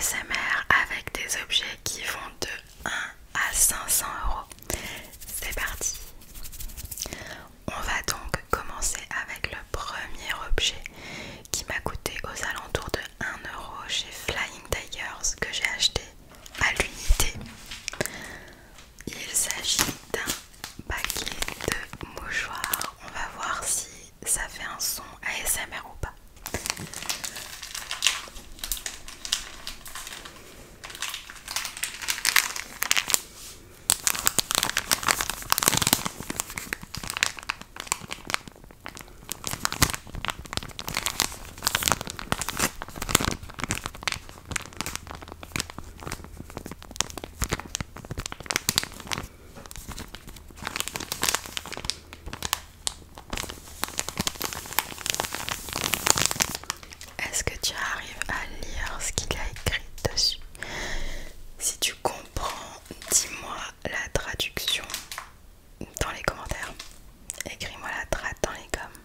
ASMR avec des objets qui vont de 1 à 500 euros. C'est parti. On va donc commencer avec le premier objet qui m'a coûté aux alentours de 1 euro chez Flying Tigers, que j'ai acheté à l'unité. Il s'agit d'un paquet de mouchoirs. On va voir si ça fait un son ASMR ou pas. Est-ce que tu arrives à lire ce qu'il y a écrit dessus? Si tu comprends, dis-moi la traduction dans les commentaires. Écris-moi la trad dans les coms.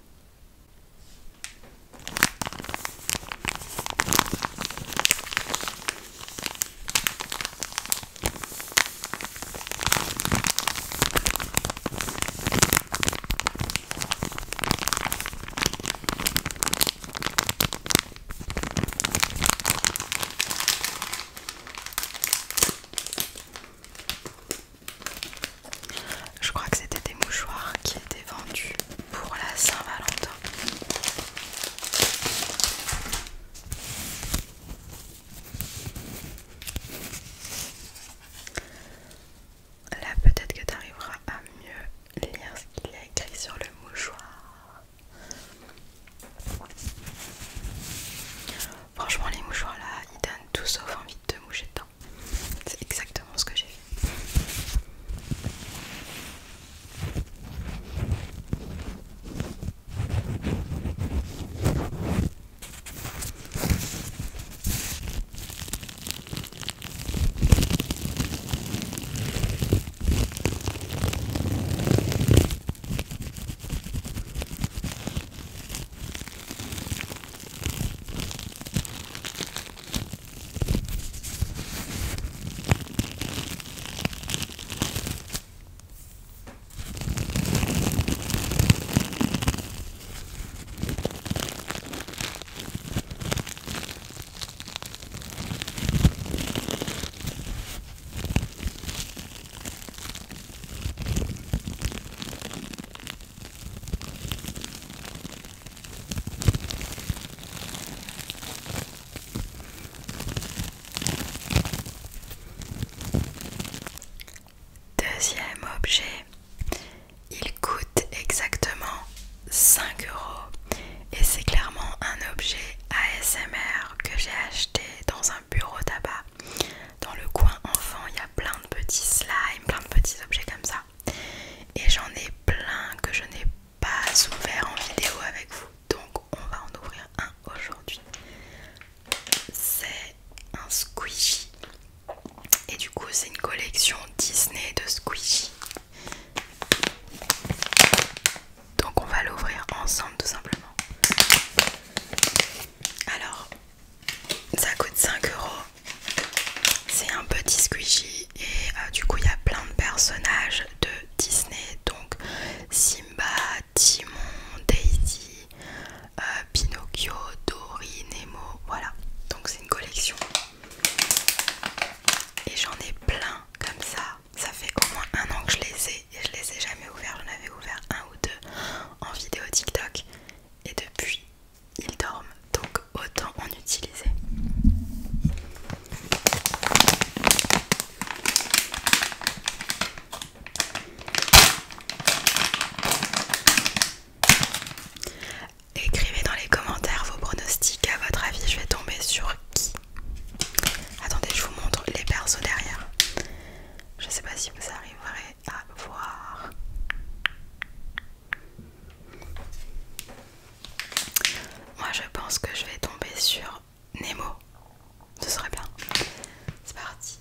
Je crois que c'était des mouchoirs qui étaient vendus pour la Saint-Valentin. Là, peut-être que tu arriveras à mieux lire ce qu'il y a écrit sur le mouchoir. Franchement, les mouchoirs là, ils donnent tout sauf envie de te moucher dedans. C'est exactement ce que j'ai fait. Deuxième objet, il coûte exactement 5 euros et c'est clairement un objet ASMR que j'ai acheté dans un bureau tabac. Dans le coin enfant, il y a plein de petits slimes, plein de petits objets comme ça. Et j'en ai plein que je n'ai pas ouvert en vidéo avec vous. Donc on va en ouvrir un aujourd'hui. C'est un squishy. Et du coup c'est une collection Disney de squishy. Donc on va l'ouvrir ensemble tout simplement. Alors ça coûte 5 euros. C'est un petit squishy et du coup il y a plein de personnages de Disney. Donc Simba, Timon, Daisy, Pinocchio, Dory, Nemo, voilà. Donc c'est une collection. Et j'en ai plein comme ça. Ça fait au moins 1 an que je les ai et je les ai jamais ouverts. J'en avais ouvert 1 ou 2 en vidéo TikTok et depuis ils dorment. Donc autant en utiliser. Écrivez dans les commentaires vos pronostics. À votre avis, je vais tomber sur qui? Attendez, je vous montre les persos derrière. Je sais pas si vous arriverez à voir. Moi, je pense que je vais tomber sur Nemo. Ce serait bien. C'est parti.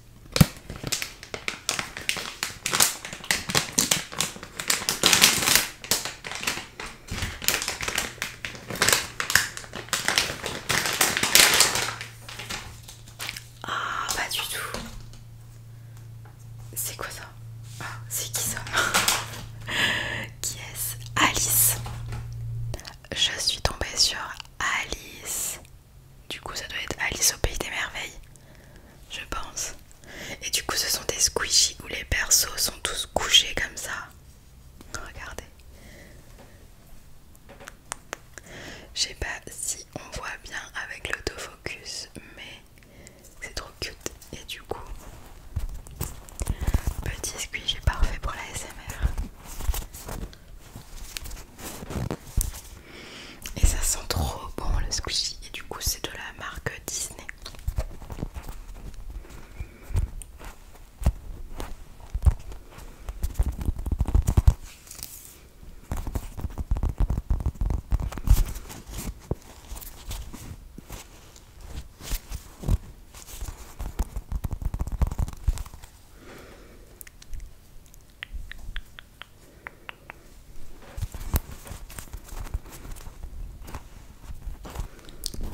je suis tombée sur Alice. Du coup ça doit être Alice au pays des merveilles, je pense. Et du coup ce sont des squishies où les persos sont tous couchés comme ça. Regardez. Je sais pas si on voit bien avec l'autofocus, mais c'est trop cute. Et du coup, petit squishy parfait pour la SMR. Et ça sent trop bon le squishy. Et du coup c'est de la marque Disney.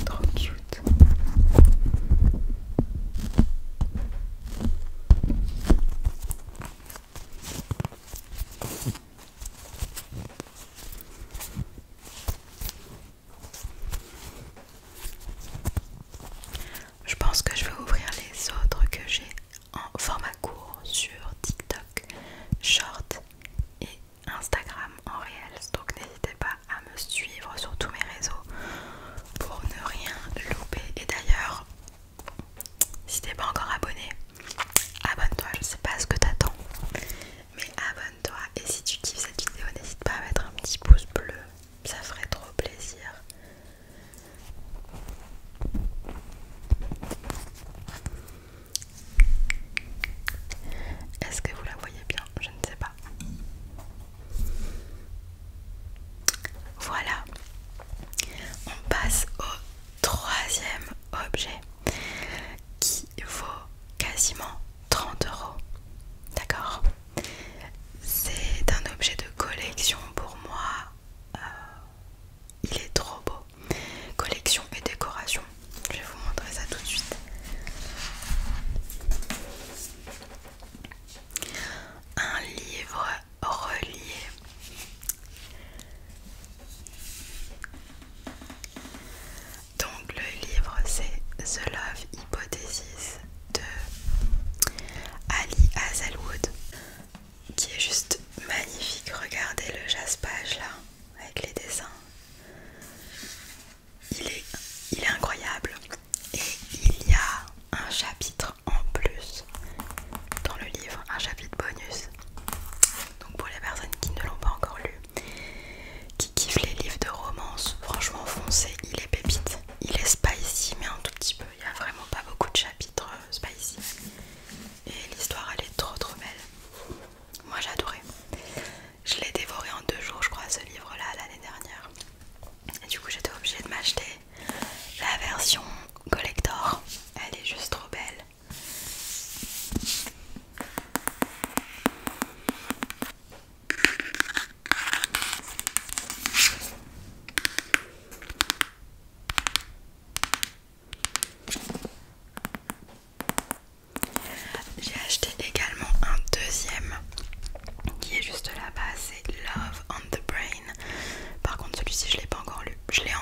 Trop cute. Je pense que je vais ouvrir les autres que j'ai en format court sur TikTok, Short et Instagram en Reels. Donc n'hésitez pas à me suivre sur tous mes réseaux pour ne rien louper. Et d'ailleurs, si t'es pas encore abonné, abonne-toi. Je sais pas ce que t'attends, mais abonne-toi. Et si tu kiffes cette vidéo, n'hésite pas à mettre un petit pouce bleu, ça ferait trop plaisir. Est-ce que vous la voyez bien? Je ne sais pas. Voilà. On passe au troisième objet qui vaut quasiment 30 €. D'accord? C'est un objet de collection pour moi. Il est trop beau. Collection et décoration. Je vais vous montrer ça tout de suite. Un livre relié. Donc le livre c'est The Love Hypothesis de Ali Hazelwood, qui est juste magnifique. Regardez le jaspage là avec les dessins. Il est incroyable. Et il y a un chapitre en plus dans le livre, un chapitre bonus. Donc pour les personnes qui ne l'ont pas encore lu, qui kiffent les livres de romance, franchement foncez, il est pépite. Il est spicy mais un tout petit peu, il n'y a vraiment pas beaucoup de chapitres spicy. Et l'histoire elle est trop belle. Moi j'ai adoré. Je l'ai dévoré en 2 jours je crois ce livre là l'année dernière. Et du coup j'étais obligée de m'acheter la version collector. Elle est juste trop belle. J'ai acheté également un deuxième qui est juste là-bas, c'est Love on the Brain. Par contre celui-ci je l'ai pas encore lu. Je l'ai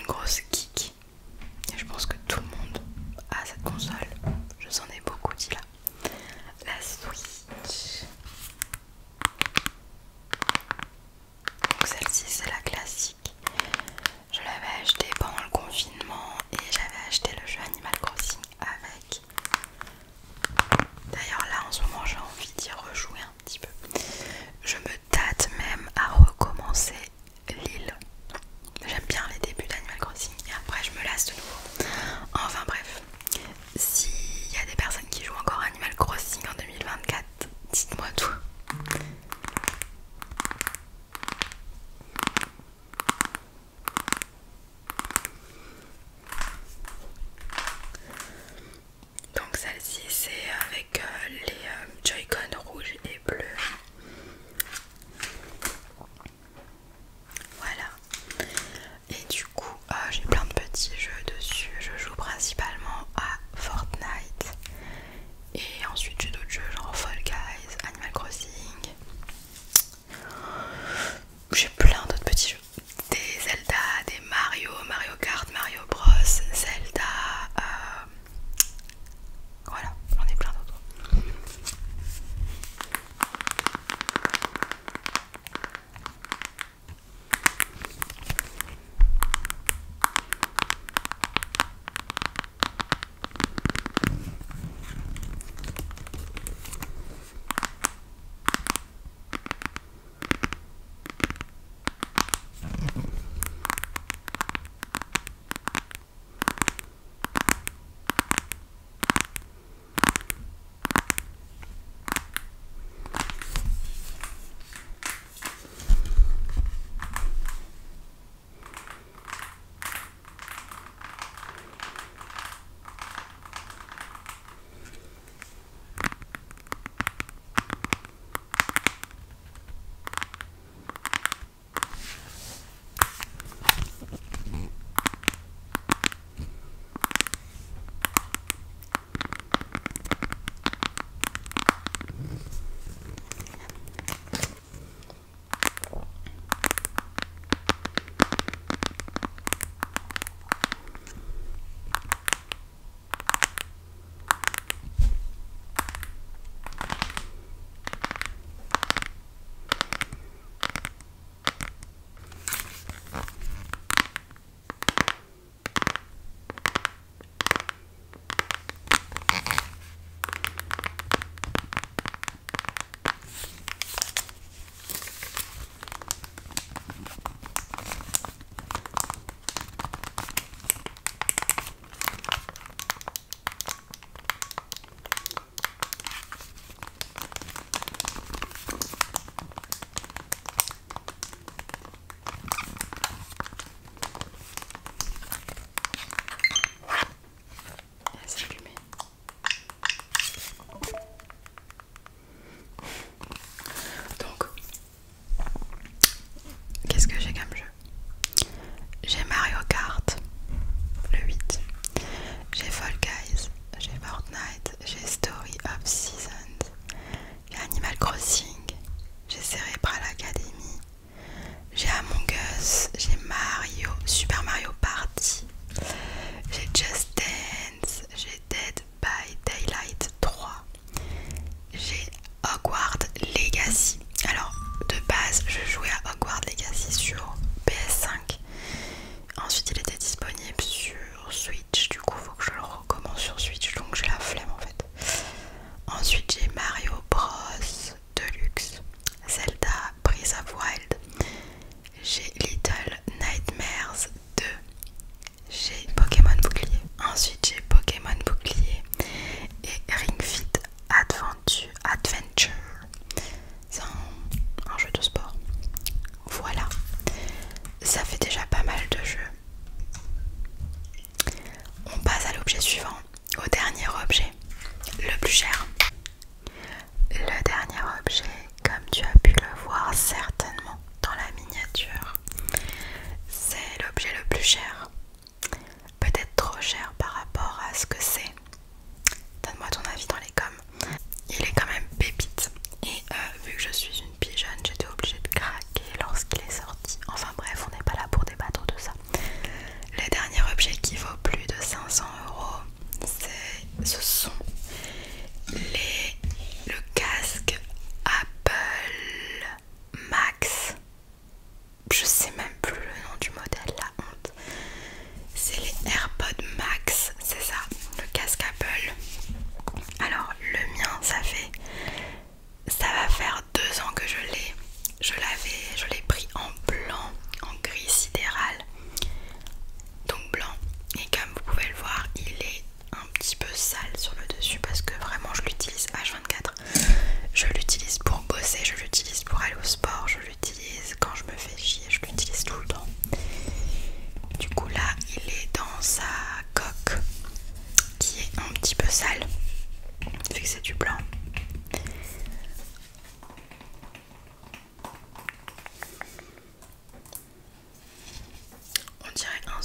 grosse geek. Et je pense que tout le monde a cette console. Je vous en ai beaucoup dit là. La Switch. Donc celle-ci c'est la classique. Je l'avais acheté pendant le confinement et j'avais acheté le jeu Animal Crossing avec. D'ailleurs là en ce moment j'ai envie d'y rejouer un petit peu. Je me tâte même à recommencer l'île. J'aime bien les débuts d'Animal Crossing.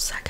sac